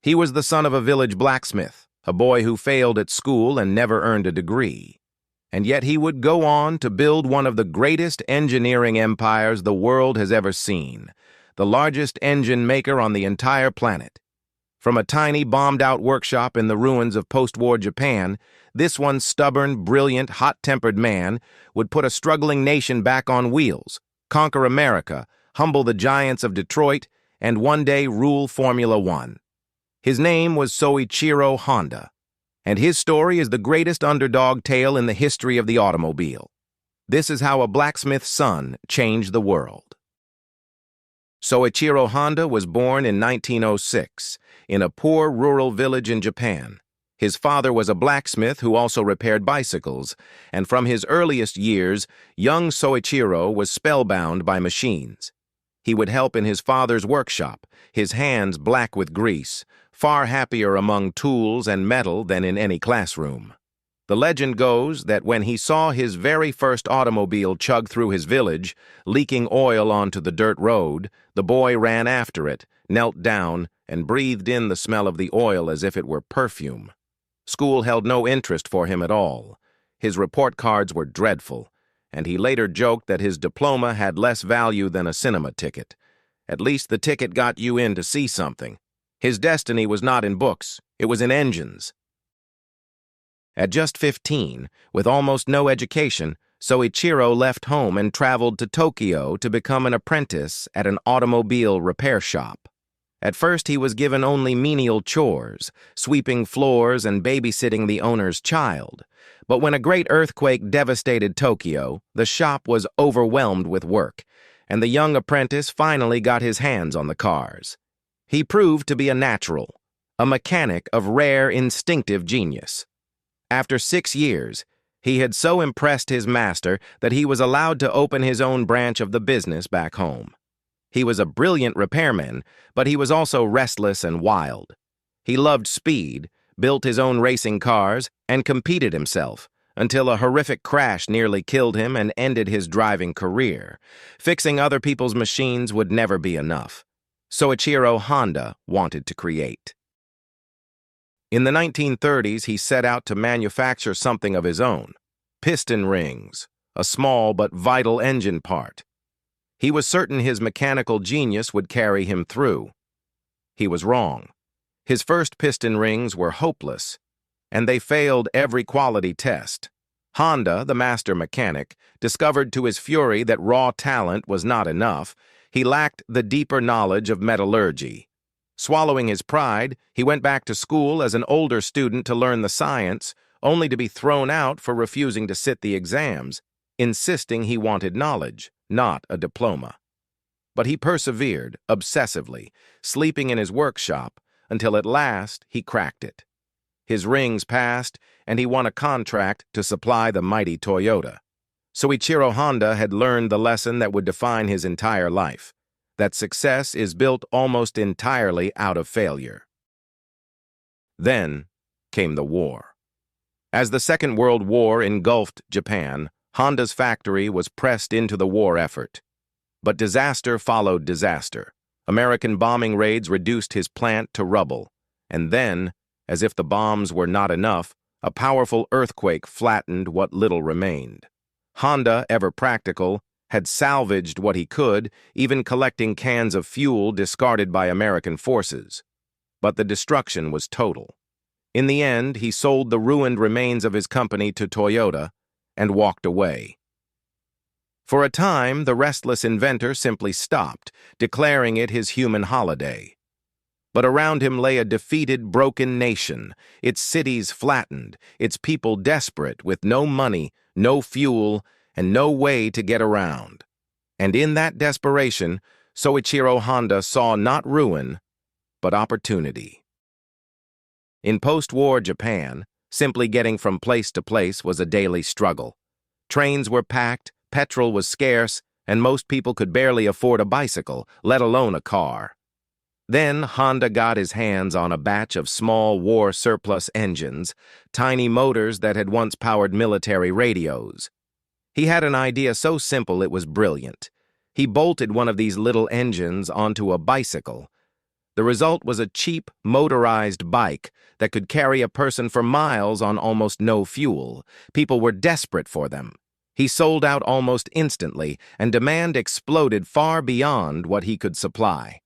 He was the son of a village blacksmith, a boy who failed at school and never earned a degree. And yet he would go on to build one of the greatest engineering empires the world has ever seen, the largest engine maker on the entire planet. From a tiny, bombed-out workshop in the ruins of post-war Japan, this one stubborn, brilliant, hot-tempered man would put a struggling nation back on wheels, conquer America, humble the giants of Detroit, and one day rule Formula One. His name was Soichiro Honda, and his story is the greatest underdog tale in the history of the automobile. This is how a blacksmith's son changed the world. Soichiro Honda was born in 1906 in a poor rural village in Japan. His father was a blacksmith who also repaired bicycles, and from his earliest years, young Soichiro was spellbound by machines. He would help in his father's workshop, his hands black with grease, far happier among tools and metal than in any classroom. The legend goes that when he saw his very first automobile chug through his village, leaking oil onto the dirt road, the boy ran after it, knelt down, and breathed in the smell of the oil as if it were perfume. School held no interest for him at all. His report cards were dreadful, and he later joked that his diploma had less value than a cinema ticket. At least the ticket got you in to see something. His destiny was not in books, it was in engines. At just 15, with almost no education, Soichiro left home and traveled to Tokyo to become an apprentice at an automobile repair shop. At first, he was given only menial chores, sweeping floors and babysitting the owner's child. But when a great earthquake devastated Tokyo, the shop was overwhelmed with work, and the young apprentice finally got his hands on the cars. He proved to be a natural, a mechanic of rare instinctive genius. After 6 years, he had so impressed his master that he was allowed to open his own branch of the business back home. He was a brilliant repairman, but he was also restless and wild. He loved speed, built his own racing cars, and competed himself, until a horrific crash nearly killed him and ended his driving career. Fixing other people's machines would never be enough. Soichiro Honda wanted to create. In the 1930s, he set out to manufacture something of his own: piston rings, a small but vital engine part. He was certain his mechanical genius would carry him through. He was wrong. His first piston rings were hopeless, and they failed every quality test. Honda, the master mechanic, discovered to his fury that raw talent was not enough. He lacked the deeper knowledge of metallurgy. Swallowing his pride, he went back to school as an older student to learn the science, only to be thrown out for refusing to sit the exams, insisting he wanted knowledge, not a diploma. But he persevered, obsessively, sleeping in his workshop, until at last he cracked it. His rings passed, and he won a contract to supply the mighty Toyota. Soichiro Honda had learned the lesson that would define his entire life: that success is built almost entirely out of failure. Then came the war. As the Second World War engulfed Japan, Honda's factory was pressed into the war effort. But disaster followed disaster. American bombing raids reduced his plant to rubble. And then, as if the bombs were not enough, a powerful earthquake flattened what little remained. Honda, ever practical, had salvaged what he could, even collecting cans of fuel discarded by American forces. But the destruction was total. In the end, he sold the ruined remains of his company to Toyota and walked away. For a time, the restless inventor simply stopped, declaring it his human holiday. But around him lay a defeated, broken nation, its cities flattened, its people desperate, with no money, no fuel, and no way to get around. And in that desperation, Soichiro Honda saw not ruin, but opportunity. In post-war Japan, simply getting from place to place was a daily struggle. Trains were packed, petrol was scarce, and most people could barely afford a bicycle, let alone a car. Then Honda got his hands on a batch of small war surplus engines, tiny motors that had once powered military radios. He had an idea so simple it was brilliant. He bolted one of these little engines onto a bicycle. The result was a cheap, motorized bike that could carry a person for miles on almost no fuel. People were desperate for them. He sold out almost instantly, and demand exploded far beyond what he could supply.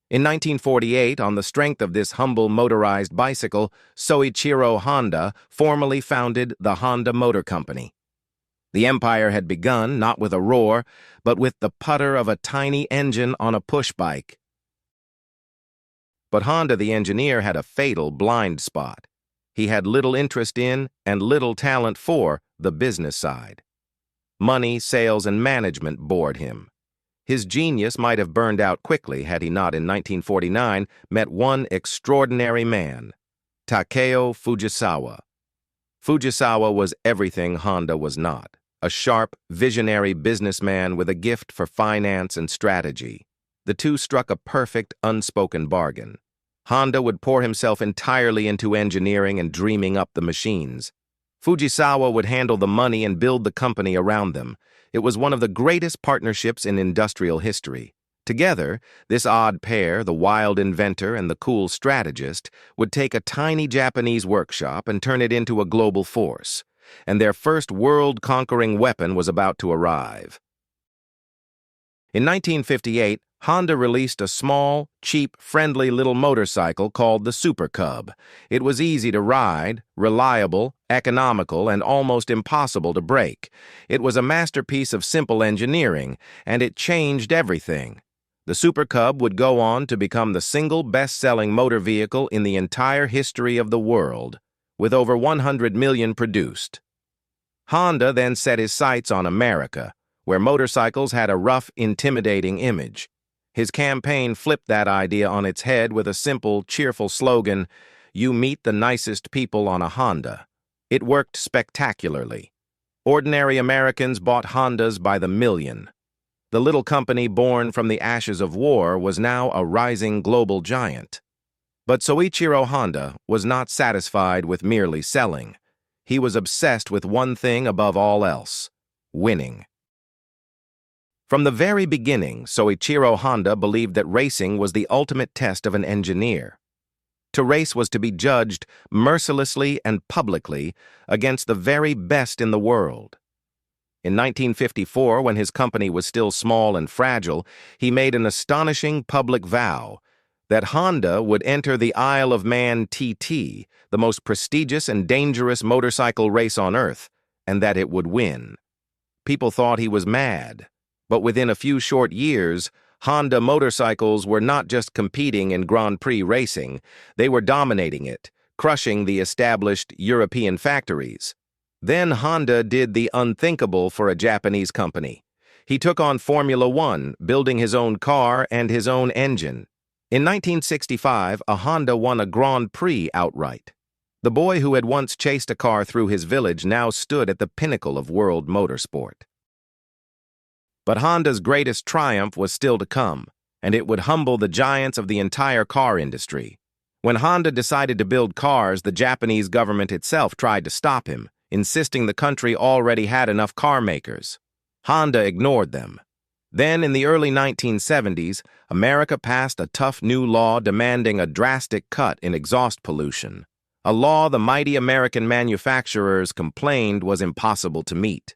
In 1948, on the strength of this humble motorized bicycle, Soichiro Honda formally founded the Honda Motor Company. The empire had begun not with a roar, but with the putter of a tiny engine on a push bike. But Honda the engineer had a fatal blind spot. He had little interest in and little talent for the business side. Money, sales, and management bored him. His genius might have burned out quickly had he not in 1949 met one extraordinary man, Takeo Fujisawa. Fujisawa was everything Honda was not, a sharp, visionary businessman with a gift for finance and strategy. The two struck a perfect, unspoken bargain. Honda would pour himself entirely into engineering and dreaming up the machines. Fujisawa would handle the money and build the company around them. It was one of the greatest partnerships in industrial history. Together, this odd pair, the wild inventor and the cool strategist, would take a tiny Japanese workshop and turn it into a global force. And their first world-conquering weapon was about to arrive. In 1958, Honda released a small, cheap, friendly little motorcycle called the Super Cub. It was easy to ride, reliable, economical, and almost impossible to break. It was a masterpiece of simple engineering, and it changed everything. The Super Cub would go on to become the single best-selling motor vehicle in the entire history of the world, with over 100 million produced. Honda then set his sights on America, where motorcycles had a rough, intimidating image. His campaign flipped that idea on its head with a simple, cheerful slogan, "You meet the nicest people on a Honda." It worked spectacularly. Ordinary Americans bought Hondas by the million. The little company born from the ashes of war was now a rising global giant. But Soichiro Honda was not satisfied with merely selling. He was obsessed with one thing above all else: winning. From the very beginning, Soichiro Honda believed that racing was the ultimate test of an engineer. To race was to be judged mercilessly and publicly against the very best in the world. In 1954, when his company was still small and fragile, he made an astonishing public vow that Honda would enter the Isle of Man TT, the most prestigious and dangerous motorcycle race on Earth, and that it would win. People thought he was mad. But within a few short years, Honda motorcycles were not just competing in Grand Prix racing, they were dominating it, crushing the established European factories. Then Honda did the unthinkable for a Japanese company. He took on Formula One, building his own car and his own engine. In 1965, a Honda won a Grand Prix outright. The boy who had once chased a car through his village now stood at the pinnacle of world motorsport. But Honda's greatest triumph was still to come, and it would humble the giants of the entire car industry. When Honda decided to build cars, the Japanese government itself tried to stop him, insisting the country already had enough car makers. Honda ignored them. Then, in the early 1970s, America passed a tough new law demanding a drastic cut in exhaust pollution, a law the mighty American manufacturers complained was impossible to meet.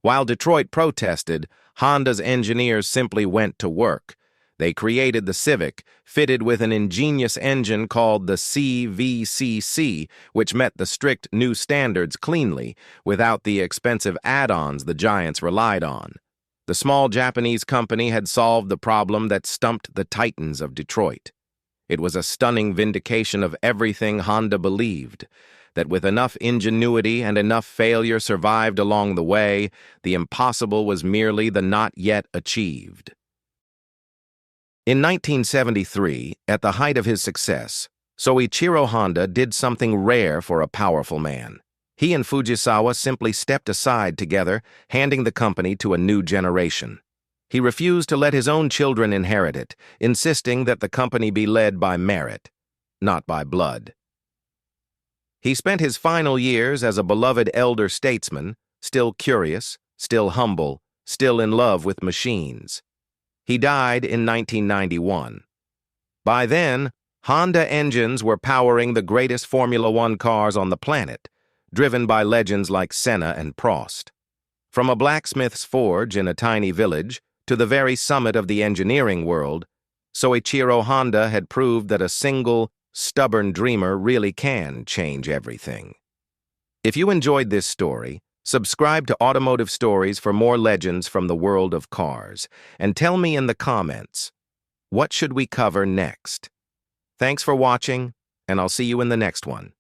While Detroit protested, Honda's engineers simply went to work. They created the Civic, fitted with an ingenious engine called the CVCC, which met the strict new standards cleanly, without the expensive add-ons the giants relied on. The small Japanese company had solved the problem that stumped the titans of Detroit. It was a stunning vindication of everything Honda believed, that with enough ingenuity and enough failure survived along the way, the impossible was merely the not yet achieved. In 1973, at the height of his success, Soichiro Honda did something rare for a powerful man. He and Fujisawa simply stepped aside together, handing the company to a new generation. He refused to let his own children inherit it, insisting that the company be led by merit, not by blood. He spent his final years as a beloved elder statesman, still curious, still humble, still in love with machines. He died in 1991. By then, Honda engines were powering the greatest Formula One cars on the planet, driven by legends like Senna and Prost. From a blacksmith's forge in a tiny village to the very summit of the engineering world, Soichiro Honda had proved that a single, stubborn dreamer really can change everything. If you enjoyed this story, subscribe to Automotive Stories for more legends from the world of cars, and tell me in the comments, what should we cover next? Thanks for watching, and I'll see you in the next one.